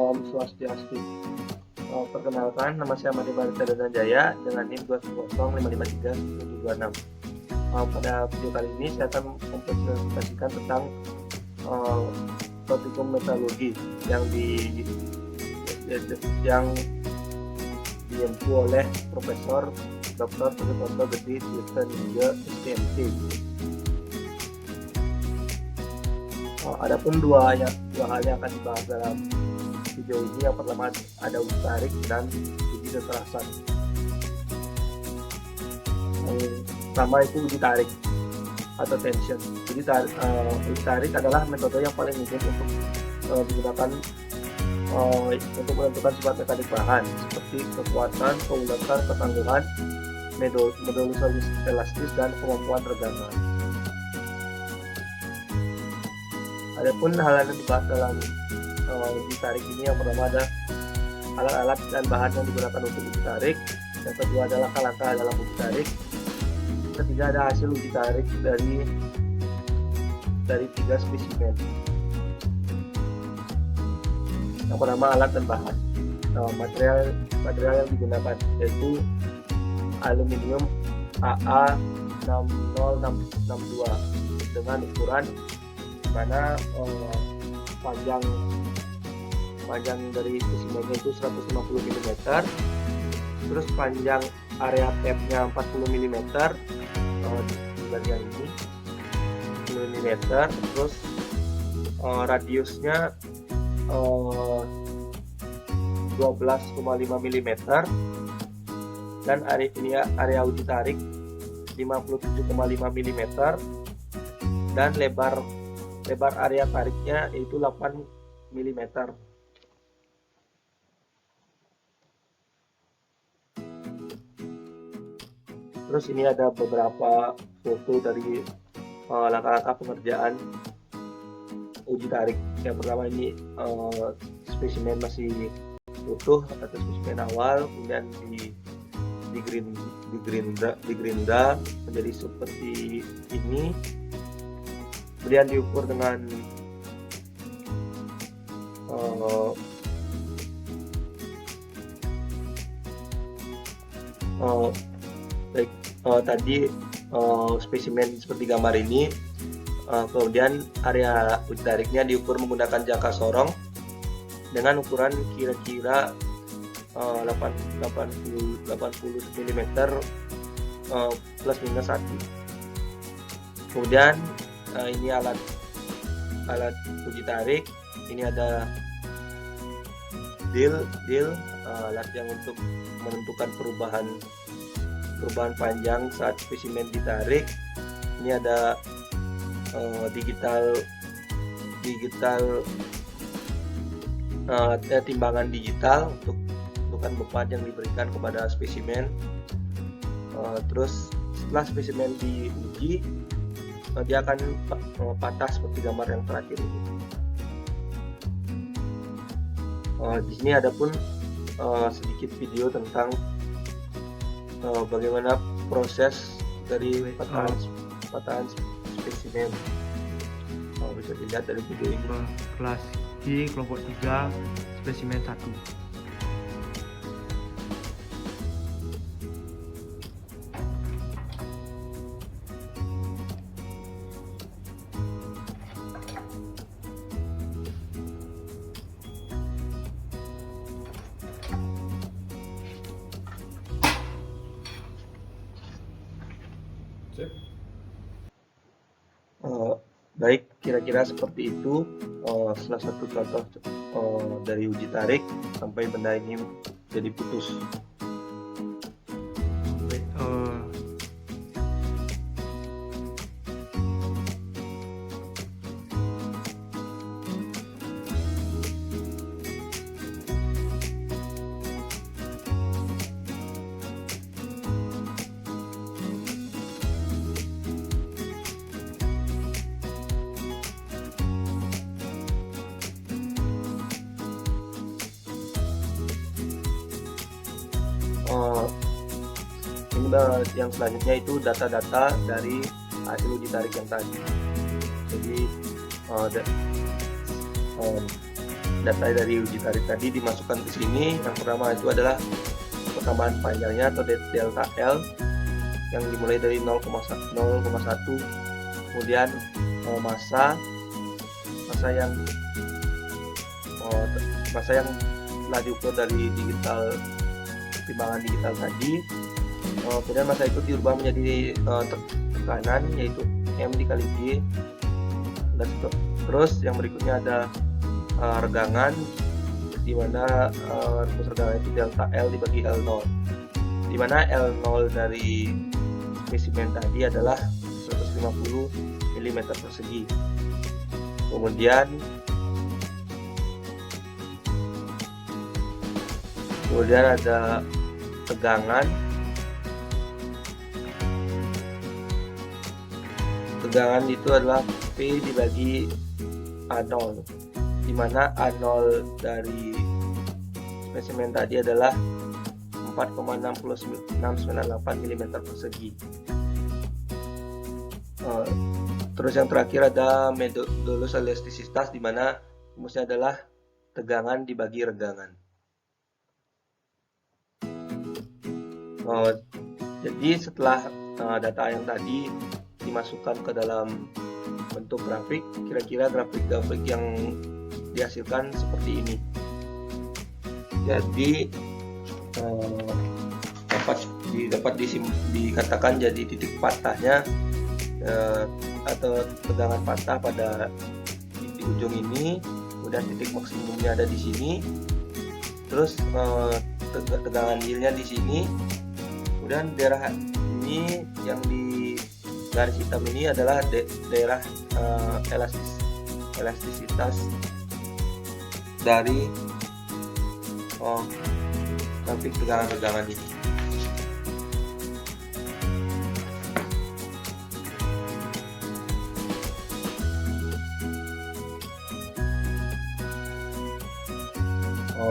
Om Swastiastu. Perkenalkan, nama saya Madi Marita Dananjaya dengan NIM 210553126. Pada video kali ini saya akan mempresentasikan tentang praktikum metalurgi yang diempu oleh Profesor Dr. Sutopo Gedi Tirta Nindya SPMT. Adapun dua hal yang akan dibahas dalam video ini. Yang pertama ada uji tarik dan uji kekerasan. Yang pertama itu uji tarik atau tension. Uji tarik adalah metode yang paling umum untuk digunakan untuk menentukan sifat mekanik bahan seperti kekuatan, keulatan, ketangguhan, modulus elastis, dan kemampuan regangan. Adapun hal yang dibahas dalam uji tarik ini, yang pertama ada alat-alat dan bahan yang digunakan untuk uji tarik. Yang kedua adalah langkah dalam uji tarik. Ketiga ada hasil uji tarik dari 3 spesimen. Yang pertama alat dan bahan. Material yang digunakan yaitu aluminium AA60662 dengan ukuran mana panjang dari spesimennya itu 150 mm, terus panjang area tape-nya 40 mm di bagian ini 10 mm, terus radiusnya 12,5 mm, dan area uji tarik 57,5 mm, dan lebar area tariknya yaitu 8 mm. Terus ini ada beberapa foto dari langkah-langkah pengerjaan uji tarik. Yang pertama ini spesimen masih utuh atau spesimen awal, kemudian digerinda menjadi seperti ini, kemudian diukur dengan tadi spesimen seperti gambar ini. Kemudian area uji tariknya diukur menggunakan jangka sorong dengan ukuran kira-kira 80 mm plus minus 1. Kemudian ini alat uji tarik. Ini ada deal alat yang untuk menentukan perubahan panjang saat spesimen ditarik. Ini ada timbangan digital untuk menentukan beban yang diberikan kepada spesimen. Terus setelah spesimen diuji, dia akan patah seperti gambar yang terakhir ini. Di sini ada pun sedikit video tentang bagaimana proses dari patahan spesimen. Bisa dilihat dari video ini. Kelas G kelompok 3 spesimen 1. Baik, kira-kira seperti itu salah satu contoh dari uji tarik sampai benda ini jadi putus. Yang selanjutnya itu data-data dari hasil uji tarik yang tadi. Jadi data dari uji tarik tadi dimasukkan ke sini. Yang pertama itu adalah pertambahan panjangnya atau delta L yang dimulai dari 0,1, kemudian massa yang telah diukur dari timbangan digital tadi. Kemudian massa itu diubah menjadi tekanan, yaitu M dikali G. Dan terus yang berikutnya ada regangan, di mana rumus regangan itu delta L dibagi L0, di mana L0 dari spesimen tadi adalah 150 mm persegi. Kemudian ada tegangan. Tegangan itu adalah P dibagi A0, di mana A0 dari spesimen tadi adalah 4,698 mm persegi. Terus yang terakhir ada modulus elastisitas, di mana rumusnya adalah tegangan dibagi regangan. Jadi setelah data yang tadi dimasukkan ke dalam bentuk grafik, kira-kira grafik yang dihasilkan seperti ini. Jadi dapat dikatakan jadi titik patahnya atau tegangan patah pada di ujung ini, kemudian titik maksimumnya ada di sini, terus tegangan yieldnya di sini, kemudian daerah ini yang di garis hitam ini adalah daerah elastisitas dari grafik tegangan-tegangan ini.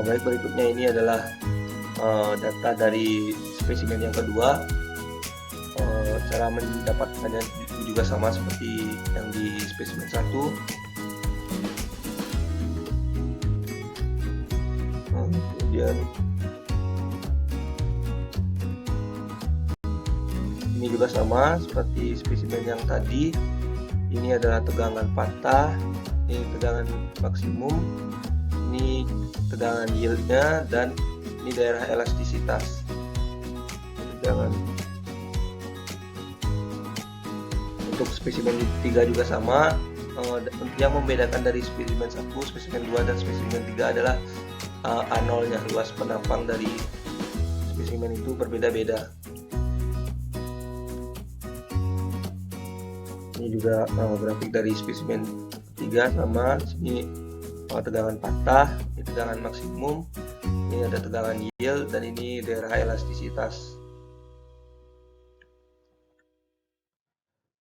Baik, berikutnya ini adalah data dari spesimen yang kedua. Cara mendapatkannya juga sama seperti yang di spesimen 1. Kemudian ini juga sama seperti spesimen yang tadi. Ini adalah tegangan patah, ini tegangan maksimum, ini tegangan yieldnya, dan ini daerah elastisitas tegangan. Untuk spesimen 3 juga sama. Yang membedakan dari spesimen 1, spesimen 2, dan spesimen 3 adalah A0 nya, luas penampang dari spesimen itu berbeda-beda. Ini juga grafik dari spesimen 3 sama. Sini tegangan patah, ini tegangan maksimum, ini ada tegangan yield, dan ini daerah elastisitas.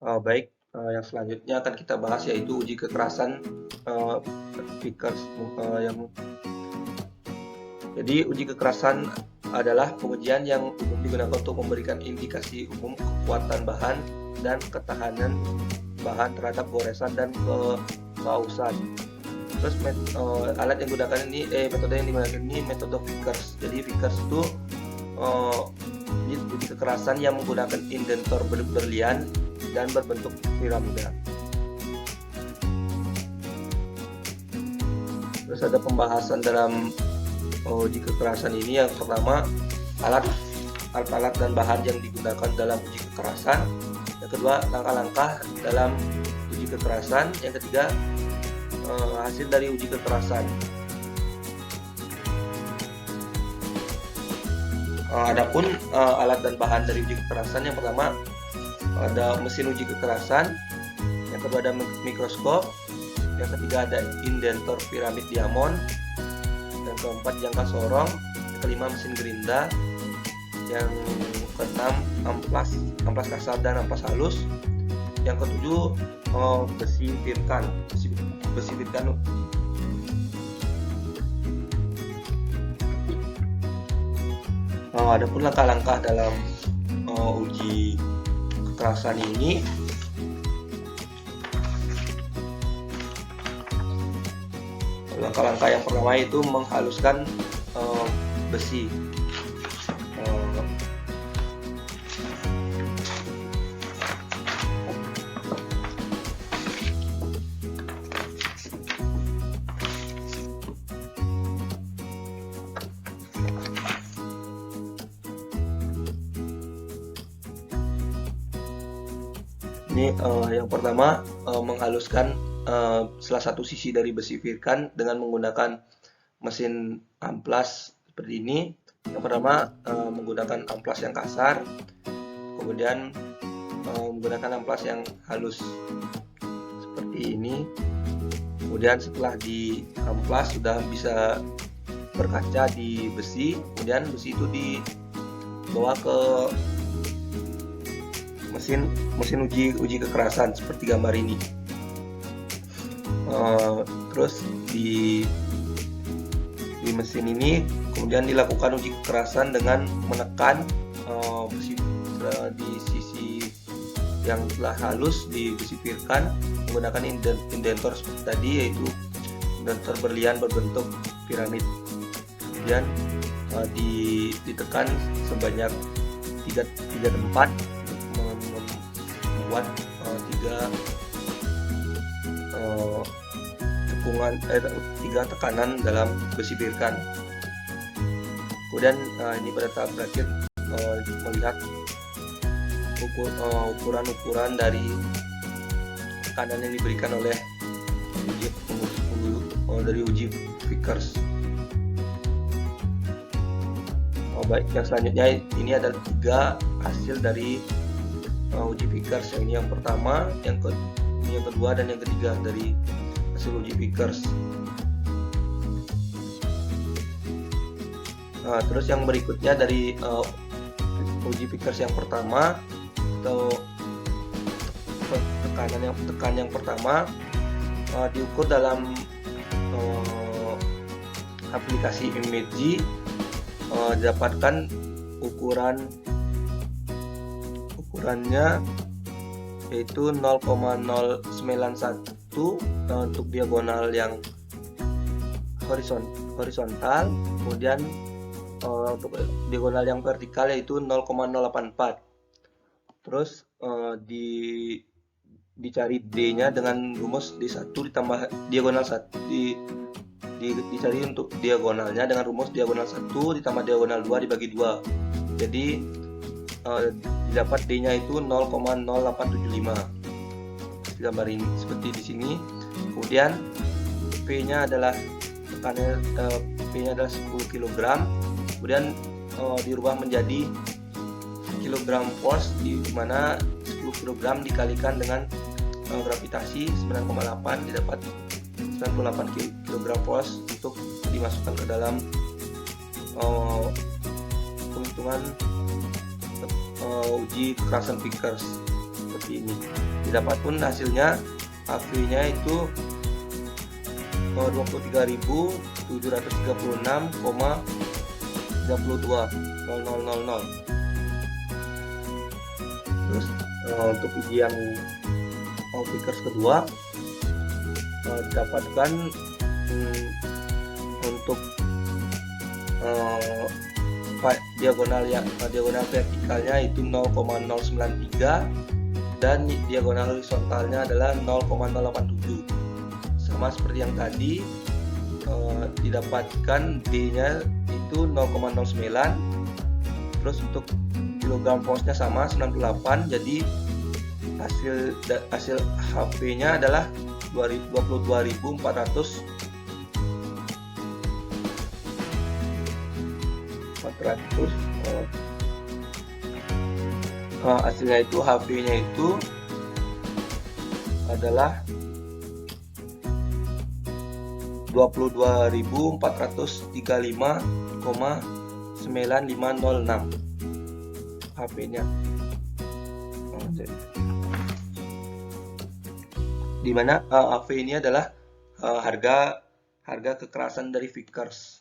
Baik, yang selanjutnya akan kita bahas yaitu uji kekerasan Vickers. Jadi uji kekerasan adalah pengujian yang umum digunakan untuk memberikan indikasi umum kekuatan bahan dan ketahanan bahan terhadap goresan dan kepausan. Terus alat yang digunakan ini, metode yang digunakan ini metode Vickers. Jadi Vickers itu uji kekerasan yang menggunakan indentor berlian dan berbentuk piramida. Terus ada pembahasan dalam uji kekerasan ini. Yang pertama, alat-alat dan bahan yang digunakan dalam uji kekerasan. Yang kedua, langkah-langkah dalam uji kekerasan. Yang ketiga, hasil dari uji kekerasan. Adapun alat dan bahan dari uji kekerasan, yang pertama ada mesin uji kekerasan, yang kedua ada mikroskop, yang ketiga ada indentor piramid diamond, yang keempat jangka sorong, yang kelima mesin gerinda, yang keenam amplas kasar dan amplas halus, yang ketujuh besi Virkan. Adapun langkah-langkah dalam uji kekerasan ini, Langkah-langkah yang pertama itu menghaluskan besi. Ini yang pertama menghaluskan salah satu sisi dari besi Virkan dengan menggunakan mesin amplas seperti ini. Yang pertama menggunakan amplas yang kasar, kemudian menggunakan amplas yang halus seperti ini. Kemudian setelah di amplas sudah bisa berkaca di besi, kemudian besi itu dibawa ke mesin uji kekerasan seperti gambar ini. Terus di mesin ini kemudian dilakukan uji kekerasan dengan menekan besi di sisi yang telah halus di besi Virkan menggunakan indentor seperti tadi, yaitu indentor berlian berbentuk piramid. Kemudian ditekan sebanyak 3 tempat untuk membuat 3 tekanan dalam besi Virkan. Kemudian ini pada tahap terakhir melihat ukuran-ukuran dari tekanan yang diberikan oleh dari uji Vickers. Baik, yang selanjutnya ini adalah 3 hasil dari uji Vickers. Yang ini yang pertama, yang kedua, dan yang ketiga dari hasil uji Vickers. Terus yang berikutnya dari uji Vickers yang pertama atau tekan yang pertama diukur dalam aplikasi IMAGE. Didapatkan ukurannya yaitu 0,091 untuk diagonal yang horizontal, kemudian untuk diagonal yang vertikal yaitu 0,084. Terus dicari D-nya dengan rumus D1 ditambah diagonal 1 dicari untuk diagonalnya dengan rumus diagonal 1 ditambah diagonal 2 dibagi 2. Jadi didapat D-nya itu 0,0875. Gambar ini seperti di sini. Kemudian P-nya adalah P-nya adalah 10 kg. Kemudian dirubah menjadi kilogram force, di mana 10 kg dikalikan dengan gravitasi 9,8 didapat 98 kg force untuk dimasukkan ke dalam penghitungan uji kekerasan Vickers seperti ini. Didapat pun hasilnya HV-nya itu 23.736,32.0000. Terus untuk uji yang Vickers kedua didapatkan untuk diagonal vertikalnya itu 0,093 dan diagonal horizontalnya adalah 0,087. Sama seperti yang tadi, didapatkan D-nya itu 0,09. Terus untuk kilogram force-nya sama 98. Jadi hasil HV-nya adalah 22.400. Hasilnya itu HV-nya itu adalah 22.435,9506 HP-nya. Di mana HP ini adalah harga kekerasan dari Vickers.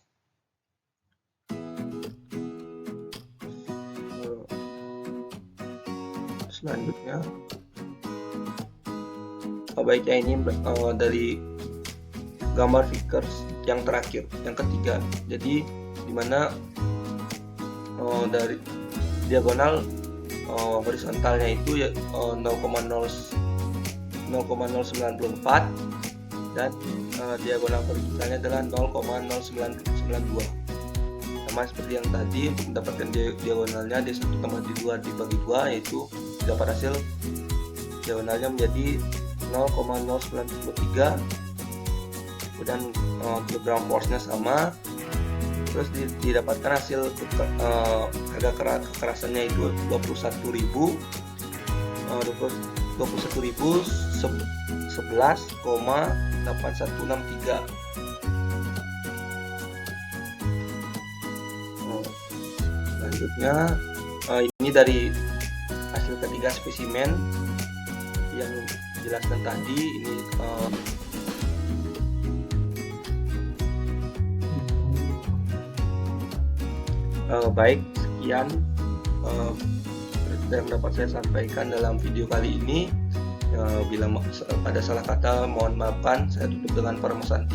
Selanjutnya baiknya ini dari gambar figures yang terakhir, yang ketiga. Jadi dimana dari diagonal horizontalnya itu ya 0,094 dan diagonal vertikalnya adalah 0,0992. Sama seperti yang tadi, untuk mendapatkan diagonalnya D1 tambah D2 dibagi 2, yaitu dapat hasil diagonalnya menjadi 0,0993, kemudian kilogram force-nya sama, terus didapatkan hasil harga kekerasannya itu 21.011,8163. Selanjutnya ini dari hasil ketiga spesimen yang dijelaskan tadi. Ini baik, sekian yang dapat saya sampaikan dalam video kali ini. Bila ada salah kata mohon maafkan. Saya tutup dengan permohonan.